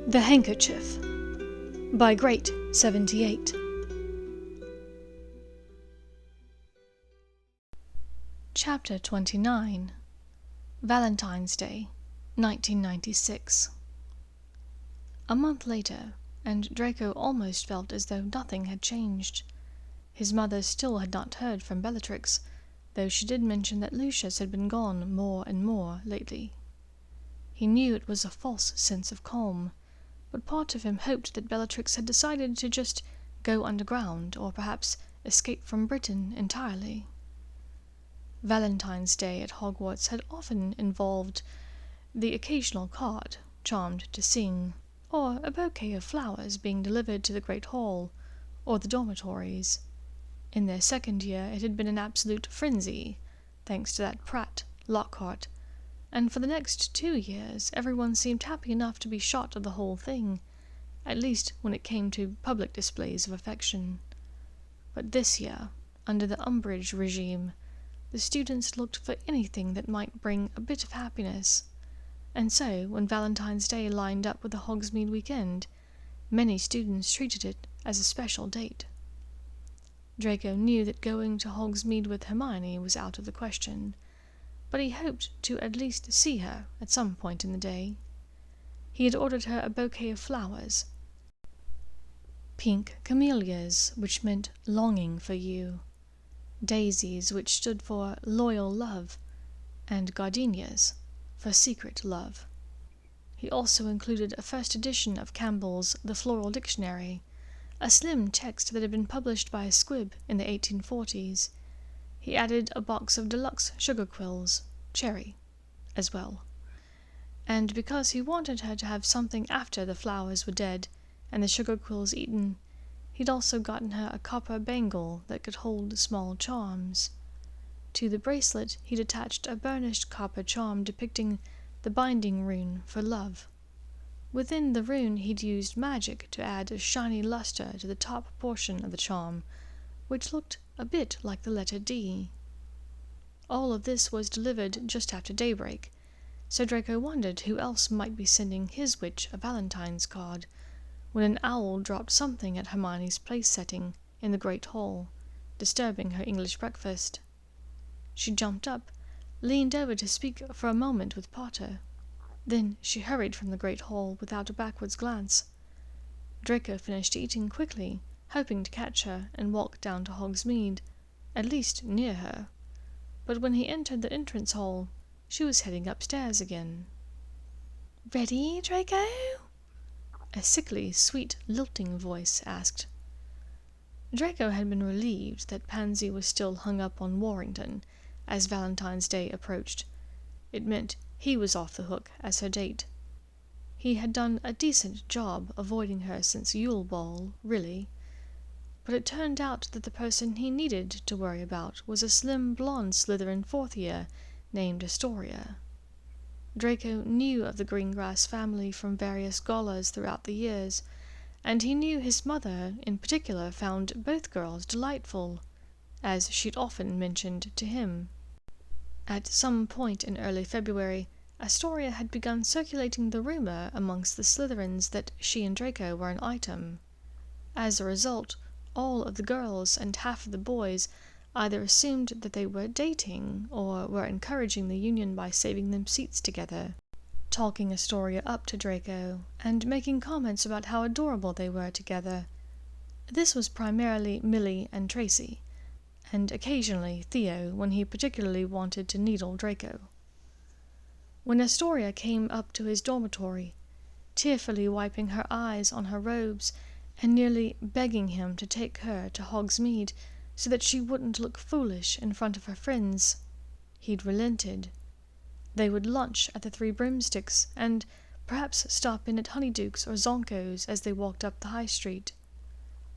The Handkerchief by Great 78. Chapter 29. Valentine's Day, 1996. A month later, and Draco almost felt as though nothing had changed. His mother still had not heard from Bellatrix, though she did mention that Lucius had been gone more and more lately. He knew it was a false sense of calm, but part of him hoped that Bellatrix had decided to just go underground, or perhaps escape from Britain entirely. Valentine's Day at Hogwarts had often involved the occasional card, charmed to sing, or a bouquet of flowers being delivered to the Great Hall, or the dormitories. In their second year it had been an absolute frenzy, thanks to that prat, Lockhart, and for the next 2 years everyone seemed happy enough to be shot of the whole thing, at least when it came to public displays of affection. But this year, under the Umbridge regime, the students looked for anything that might bring a bit of happiness, and so when Valentine's Day lined up with the Hogsmeade weekend, many students treated it as a special date. Draco knew that going to Hogsmeade with Hermione was out of the question, but he hoped to at least see her at some point in the day. He had ordered her a bouquet of flowers. Pink camellias, which meant longing for you, daisies, which stood for loyal love, and gardenias, for secret love. He also included a first edition of Campbell's The Floral Dictionary, a slim text that had been published by a squib in the 1840s. He added a box of deluxe sugar quills, cherry, as well. And because he wanted her to have something after the flowers were dead and the sugar quills eaten, he'd also gotten her a copper bangle that could hold small charms. To the bracelet he'd attached a burnished copper charm depicting the binding rune for love. Within the rune he'd used magic to add a shiny luster to the top portion of the charm, which looked a bit like the letter D. All of this was delivered just after daybreak, so Draco wondered who else might be sending his witch a Valentine's card, when an owl dropped something at Hermione's place-setting in the Great Hall, disturbing her English breakfast. She jumped up, leaned over to speak for a moment with Potter. Then she hurried from the Great Hall without a backwards glance. Draco finished eating quickly, hoping to catch her and walk down to Hogsmeade, at least near her. But when he entered the entrance hall, she was heading upstairs again. "Ready, Draco?" a sickly, sweet, lilting voice asked. Draco had been relieved that Pansy was still hung up on Warrington as Valentine's Day approached. It meant he was off the hook as her date. He had done a decent job avoiding her since Yule Ball, really, but it turned out that the person he needed to worry about was a slim blonde Slytherin fourth year named Astoria. Draco knew of the Greengrass family from various galas throughout the years, and he knew his mother in particular found both girls delightful, as she'd often mentioned to him. At some point in early February, Astoria had begun circulating the rumor amongst the Slytherins that she and Draco were an item. As a result, all of the girls and half of the boys either assumed that they were dating or were encouraging the union by saving them seats together, talking Astoria up to Draco, and making comments about how adorable they were together. This was primarily Millie and Tracy, and occasionally Theo when he particularly wanted to needle Draco. When Astoria came up to his dormitory, tearfully wiping her eyes on her robes and nearly begging him to take her to Hogsmeade so that she wouldn't look foolish in front of her friends, he'd relented. They would lunch at the Three Broomsticks, and perhaps stop in at Honeyduke's or Zonko's as they walked up the high street.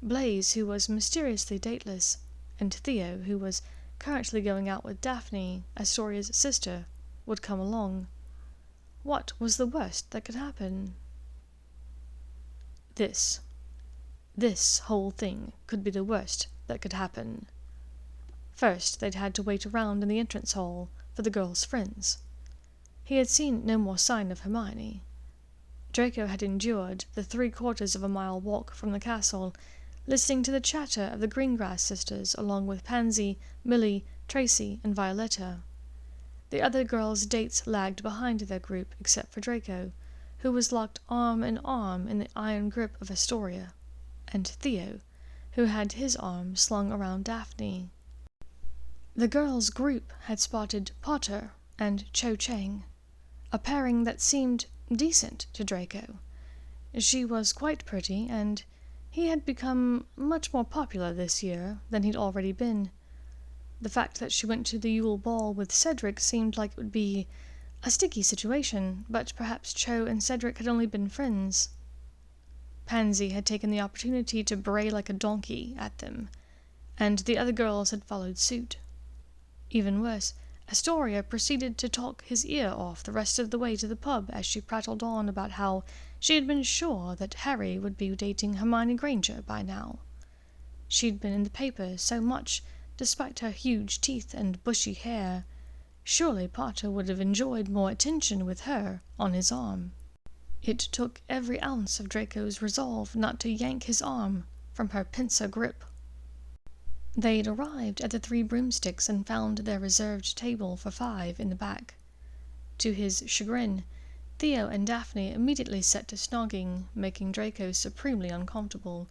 Blaise, who was mysteriously dateless, and Theo, who was currently going out with Daphne, Astoria's sister, would come along. What was the worst that could happen? This whole thing could be the worst that could happen. First, they'd had to wait around in the entrance hall for the girls' friends. He had seen no more sign of Hermione. Draco had endured the 3/4 of a mile walk from the castle, listening to the chatter of the Greengrass sisters along with Pansy, Millie, Tracy, and Violetta. The other girls' dates lagged behind their group except for Draco, who was locked arm in arm in the iron grip of Astoria, and Theo, who had his arm slung around Daphne. The girls' group had spotted Potter and Cho Chang, a pairing that seemed decent to Draco. She was quite pretty, and he had become much more popular this year than he'd already been. The fact that she went to the Yule Ball with Cedric seemed like it would be a sticky situation, but perhaps Cho and Cedric had only been friends. Pansy had taken the opportunity to bray like a donkey at them, and the other girls had followed suit. Even worse, Astoria proceeded to talk his ear off the rest of the way to the pub as she prattled on about how she had been sure that Harry would be dating Hermione Granger by now. She'd been in the paper so much, despite her huge teeth and bushy hair. Surely Potter would have enjoyed more attention with her on his arm. It took every ounce of Draco's resolve not to yank his arm from her pincer grip. They'd arrived at the Three Broomsticks and found their reserved table for 5 in the back. To his chagrin, Theo and Daphne immediately set to snogging, making Draco supremely uncomfortable,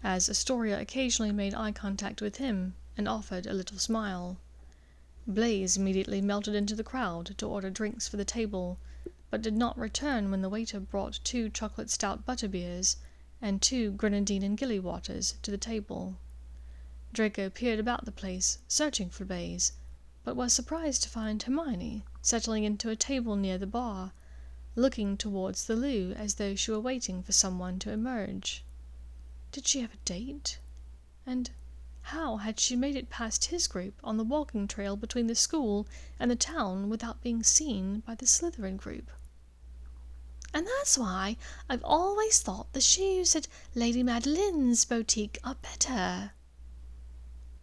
as Astoria occasionally made eye contact with him and offered a little smile. Blaze immediately melted into the crowd to order drinks for the table, but did not return when the waiter brought 2 chocolate stout butterbeers and 2 grenadine and gilly waters to the table. Draco peered about the place, searching for Blaze, but was surprised to find Hermione settling into a table near the bar, looking towards the loo as though she were waiting for someone to emerge. Did she have a date? And how had she made it past his group on the walking trail between the school and the town without being seen by the Slytherin group? And that's why I've always thought the shoes at Lady Madeline's boutique are better.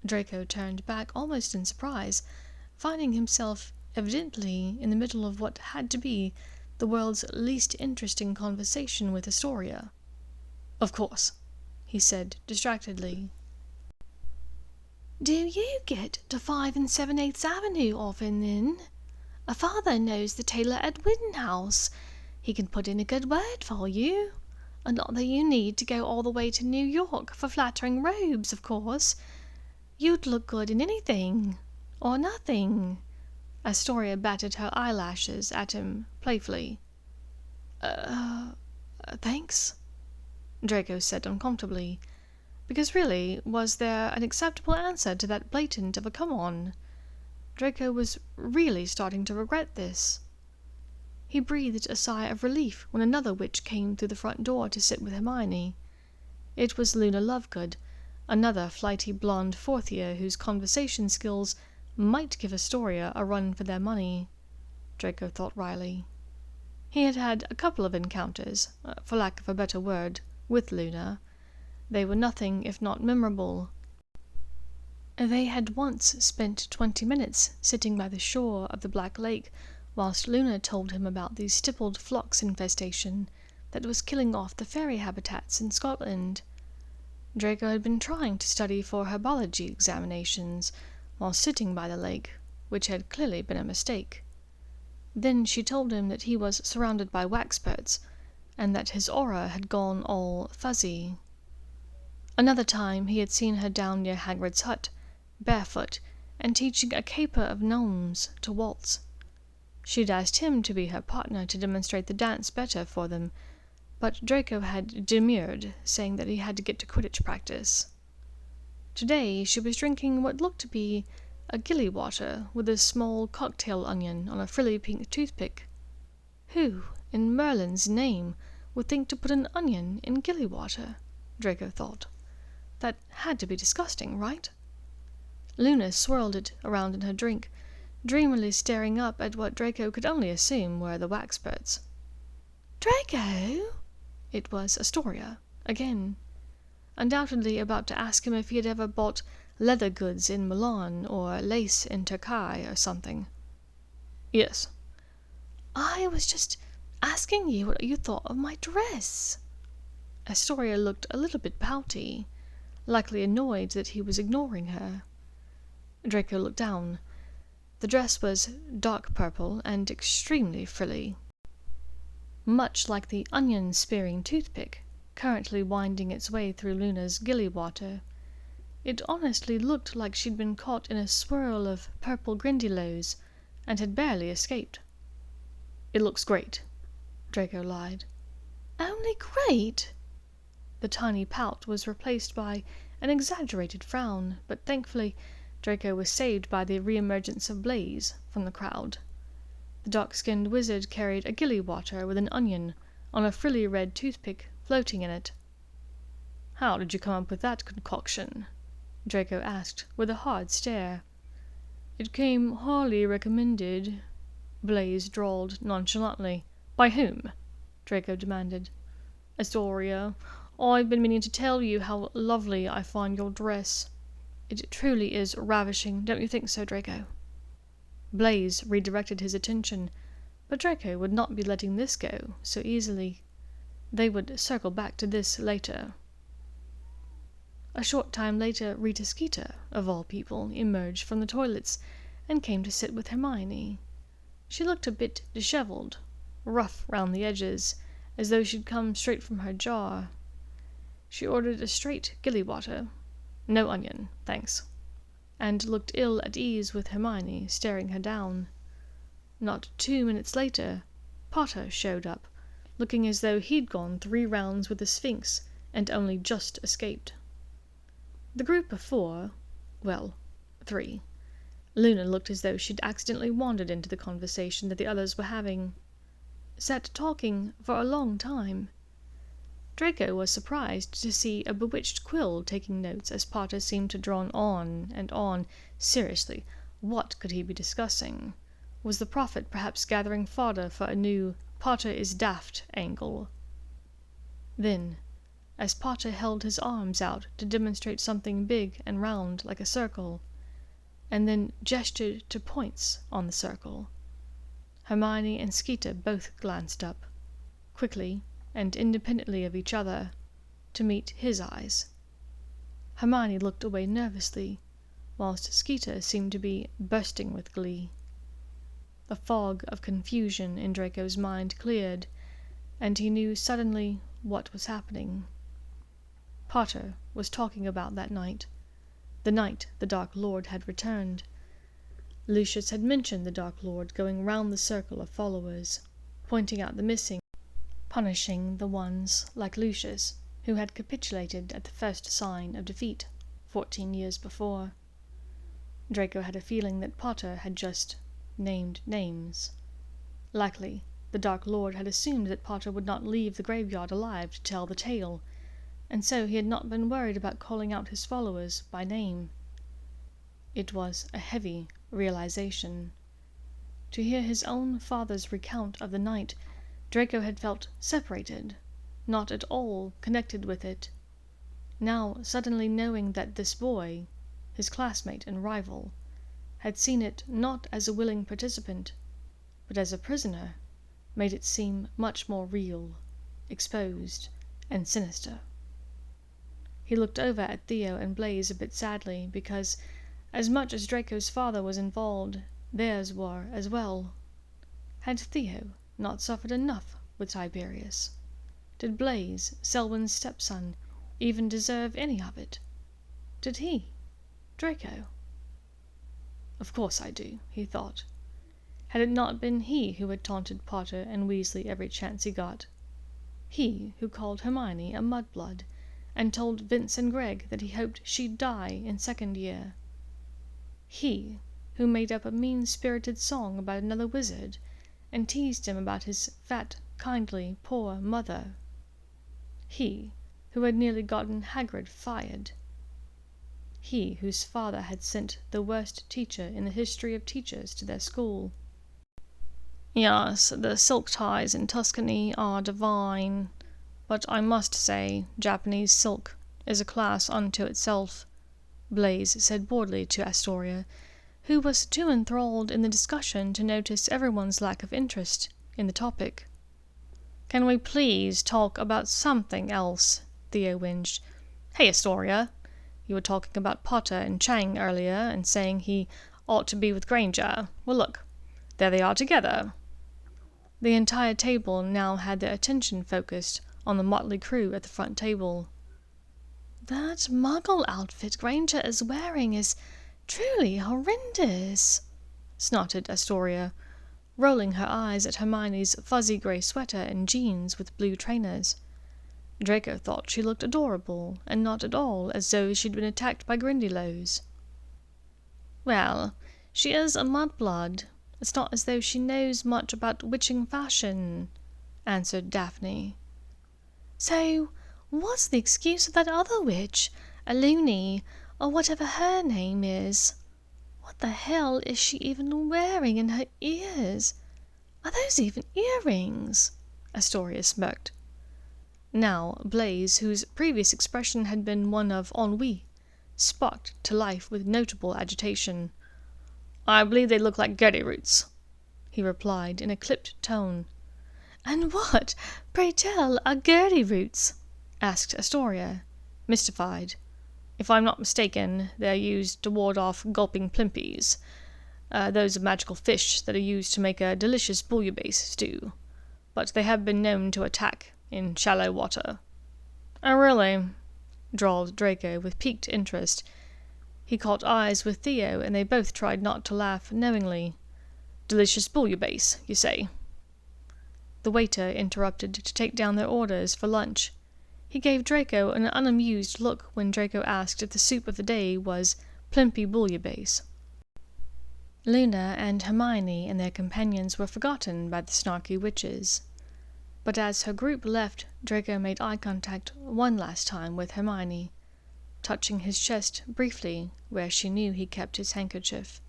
Draco turned back almost in surprise, finding himself evidently in the middle of what had to be the world's least interesting conversation with Astoria. "Of course," he said distractedly. "Do you get to 5 7/8 Avenue often, then? A father knows the tailor at Widenhouse. He can put in a good word for you. And not that you need to go all the way to New York for flattering robes, of course. You'd look good in anything. Or nothing." Astoria batted her eyelashes at him playfully. Thanks," Draco said uncomfortably, because really, was there an acceptable answer to that blatant of a come-on? Draco was really starting to regret this. He breathed a sigh of relief when another witch came through the front door to sit with Hermione. It was Luna Lovegood, another flighty blonde 4th year whose conversation skills might give Astoria a run for their money, Draco thought wryly. He had had a couple of encounters, for lack of a better word, with Luna. They were nothing if not memorable. They had once spent 20 minutes sitting by the shore of the Black Lake whilst Luna told him about the stippled phlox infestation that was killing off the fairy habitats in Scotland. Draco had been trying to study for herbology examinations while sitting by the lake, which had clearly been a mistake. Then she told him that he was surrounded by waxperts, and that his aura had gone all fuzzy. Another time he had seen her down near Hagrid's hut, barefoot, and teaching a caper of gnomes to waltz. She'd asked him to be her partner to demonstrate the dance better for them, but Draco had demurred, saying that he had to get to Quidditch practice. Today she was drinking what looked to be a gilly water with a small cocktail onion on a frilly pink toothpick. Who, in Merlin's name, would think to put an onion in gilly water? Draco thought. That had to be disgusting, right? Luna swirled it around in her drink, dreamily staring up at what Draco could only assume were the waxperts. "Draco?" It was Astoria, again. Undoubtedly about to ask him if he had ever bought leather goods in Milan or lace in Turkey or something. "Yes." "I was just asking you what you thought of my dress." Astoria looked a little bit pouty, likely annoyed that he was ignoring her. Draco looked down. The dress was dark purple and extremely frilly, much like the onion-spearing toothpick currently winding its way through Luna's gilly water. It honestly looked like she'd been caught in a swirl of purple grindylows and had barely escaped. "It looks great," Draco lied. "Only great?" The tiny pout was replaced by an exaggerated frown, but thankfully Draco was saved by the re-emergence of Blaze from the crowd. The dark-skinned wizard carried a gilly water with an onion on a frilly red toothpick floating in it. "How did you come up with that concoction?" Draco asked, with a hard stare. "It came highly recommended," Blaze drawled nonchalantly. "By whom?" Draco demanded. "Astoria, I've been meaning to tell you how lovely I find your dress. It truly is ravishing, don't you think so, Draco?" Blaze redirected his attention, but Draco would not be letting this go so easily. They would circle back to this later. A short time later, Rita Skeeter, of all people, emerged from the toilets and came to sit with Hermione. She looked a bit disheveled, rough round the edges, as though she'd come straight from her jar. She ordered a straight gilly water, no onion, thanks, and looked ill at ease with Hermione staring her down. Not 2 minutes later, Potter showed up, looking as though he'd gone 3 rounds with the Sphinx and only just escaped. The group of 4, well, 3. Luna looked as though she'd accidentally wandered into the conversation that the others were having. Sat talking for a long time. Draco was surprised to see a bewitched Quill taking notes as Potter seemed to drone on and on. Seriously, what could he be discussing? Was the prophet perhaps gathering fodder for a new "Potter is daft" angle? Then, as Potter held his arms out to demonstrate something big and round like a circle, and then gestured to points on the circle, Hermione and Skeeter both glanced up, quickly and independently of each other, to meet his eyes. Hermione looked away nervously, whilst Skeeter seemed to be bursting with glee. The fog of confusion in Draco's mind cleared, and he knew suddenly what was happening. Potter was talking about that night, the night the Dark Lord had returned. Lucius had mentioned the Dark Lord going round the circle of followers, pointing out the missing, punishing the ones, like Lucius, who had capitulated at the first sign of defeat 14 years before. Draco had a feeling that Potter had just named names. Likely, the Dark Lord had assumed that Potter would not leave the graveyard alive to tell the tale, and so he had not been worried about calling out his followers by name. It was a heavy realization. To hear his own father's recount of the night, Draco had felt separated, not at all connected with it. Now, suddenly knowing that this boy, his classmate and rival, had seen it not as a willing participant, but as a prisoner, made it seem much more real, exposed, and sinister. He looked over at Theo and Blaze a bit sadly, because, as much as Draco's father was involved, theirs were as well. Had Theo not suffered enough with Tiberius? Did Blaze, Selwyn's stepson, even deserve any of it? Did he, Draco? "Of course I do," he thought. Had it not been he who had taunted Potter and Weasley every chance he got? He who called Hermione a mudblood, and told Vince and Greg that he hoped she'd die in 2nd year? He who made up a mean-spirited song about another wizard, and teased him about his fat, kindly, poor mother? He who had nearly gotten Hagrid fired? He whose father had sent the worst teacher in the history of teachers to their school? "Yes, the silk ties in Tuscany are divine, but I must say Japanese silk is a class unto itself," Blaze said boredly to Astoria, who was too enthralled in the discussion to notice everyone's lack of interest in the topic. "Can we please talk about something else?" Theo whinged. "Hey, Astoria, you were talking about Potter and Chang earlier, and saying he ought to be with Granger. Well, look, there they are together." The entire table now had their attention focused on the motley crew at the front table. "That muggle outfit Granger is wearing is truly horrendous," snorted Astoria, rolling her eyes at Hermione's fuzzy grey sweater and jeans with blue trainers. Draco thought she looked adorable, and not at all as though she'd been attacked by Grindylows. "Well, she is a mudblood. It's not as though she knows much about witching fashion," answered Daphne. "So, what's the excuse of that other witch, a loony, or whatever her name is? What the hell is she even wearing in her ears? Are those even earrings?" Astoria smirked. Now, Blaise, whose previous expression had been one of ennui, sparked to life with notable agitation. "I believe they look like Gertie roots," he replied in a clipped tone. "And what, pray tell, are Gertie roots?" asked Astoria, mystified. "If I'm not mistaken, they're used to ward off gulping plimpies. Those are magical fish that are used to make a delicious bouillabaisse stew, but they have been known to attack in shallow water." "Oh, really?" drawled Draco with piqued interest. He caught eyes with Theo, and they both tried not to laugh knowingly. "Delicious bouillabaisse, you say?" The waiter interrupted to take down their orders for lunch. He gave Draco an unamused look when Draco asked if the soup of the day was plimpy bouillabaisse. Luna and Hermione and their companions were forgotten by the snarky witches. But as her group left, Draco made eye contact one last time with Hermione, touching his chest briefly where she knew he kept his handkerchief.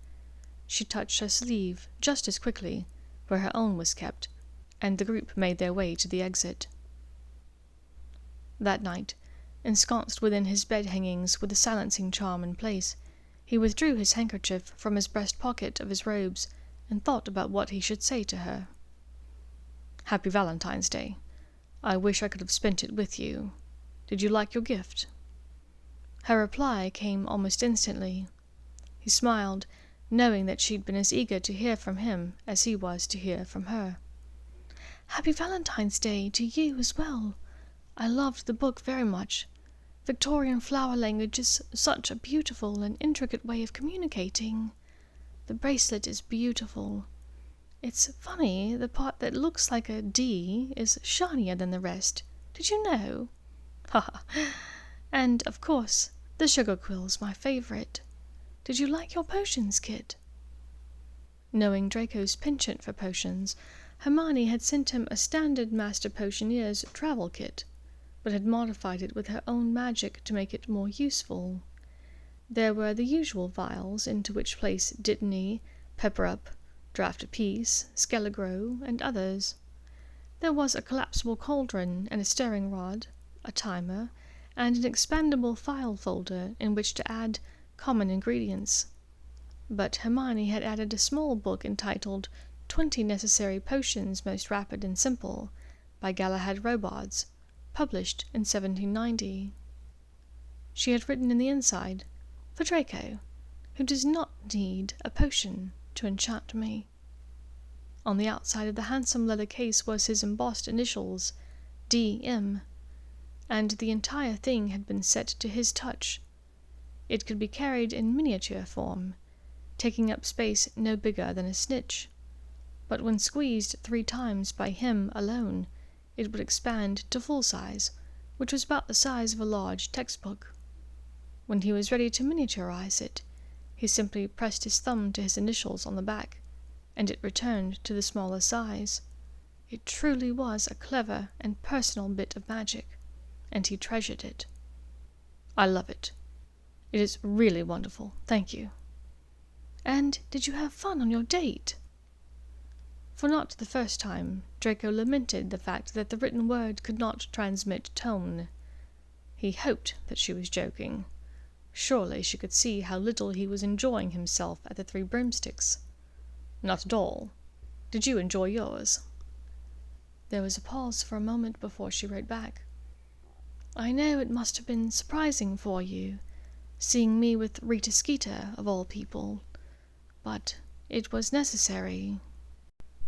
She touched her sleeve just as quickly where her own was kept, and the group made their way to the exit. That night, ensconced within his bed hangings with the silencing charm in place, he withdrew his handkerchief from his breast pocket of his robes and thought about what he should say to her. "Happy Valentine's Day. I wish I could have spent it with you. Did you like your gift?" Her reply came almost instantly. He smiled, knowing that she'd been as eager to hear from him as he was to hear from her. "Happy Valentine's Day to you as well. I loved the book very much. Victorian flower language is such a beautiful and intricate way of communicating. The bracelet is beautiful. It's funny, the part that looks like a D is shinier than the rest. Did you know? Ha ha. And, of course, the sugar quill's my favorite. Did you like your potions kit?" Knowing Draco's penchant for potions, Hermione had sent him a standard Master Potioneer's travel kit, but had modified it with her own magic to make it more useful. There were the usual vials into which place Dittany, Pepper-Up, Draft-A-Piece, Skelegro, and others. There was a collapsible cauldron and a stirring rod, a timer, and an expandable file folder in which to add common ingredients. But Hermione had added a small book entitled 20 Necessary Potions Most Rapid and Simple, by Galahad Robards, published in 1790. She had written in the inside, "For Draco, who does not need a potion to enchant me." On the outside of the handsome leather case was his embossed initials, D.M., and the entire thing had been set to his touch. It could be carried in miniature form, taking up space no bigger than a snitch, but when squeezed 3 times by him alone, it would expand to full size, which was about the size of a large textbook. When he was ready to miniaturize it, he simply pressed his thumb to his initials on the back, and it returned to the smaller size. It truly was a clever and personal bit of magic, and he treasured it. "I love it. It is really wonderful, thank you." "And did you have fun on your date?" For not the first time, Draco lamented the fact that the written word could not transmit tone. He hoped that she was joking. Surely she could see how little he was enjoying himself at the Three Broomsticks. "Not at all. Did you enjoy yours?" There was a pause for a moment before she wrote back. I know it must have been surprising for you, seeing me with Rita Skeeter, of all people, but it was necessary.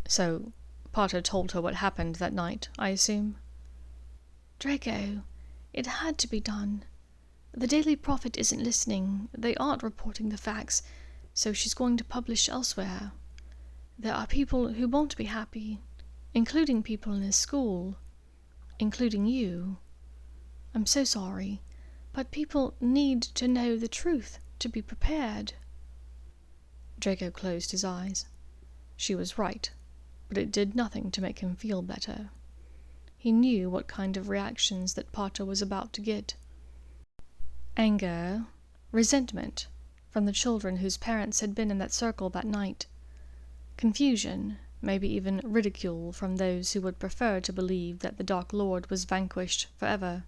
So, Potter told her what happened that night, I assume? Draco, it had to be done. The Daily Prophet isn't listening, they aren't reporting the facts, so she's going to publish elsewhere. There are people who won't be happy, including people in his school, including you. I'm so sorry, but people need to know the truth to be prepared. Draco closed his eyes. She was right, but it did nothing to make him feel better. He knew what kind of reactions that Potter was about to get. Anger, resentment from the children whose parents had been in that circle that night. Confusion, maybe even ridicule from those who would prefer to believe that the Dark Lord was vanquished forever.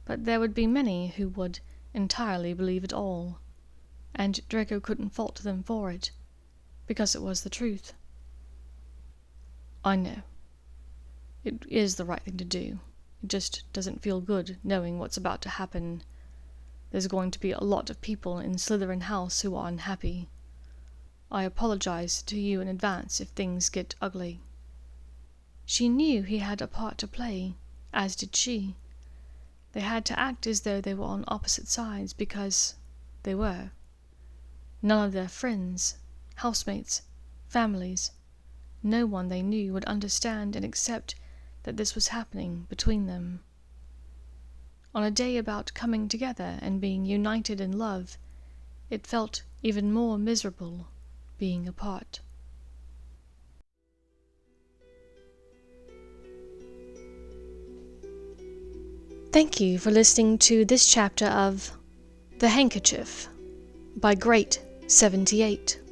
But there would be many who would entirely believe it all, and Draco couldn't fault them for it, because it was the truth. I know. It is the right thing to do. It just doesn't feel good knowing what's about to happen. There's going to be a lot of people in Slytherin House who are unhappy. I apologize to you in advance if things get ugly. She knew he had a part to play, as did she. They had to act as though they were on opposite sides because they were. None of their friends, housemates, families, no one they knew would understand and accept that this was happening between them. On a day about coming together and being united in love, it felt even more miserable being apart. Thank you for listening to this chapter of The Handkerchief by Great78.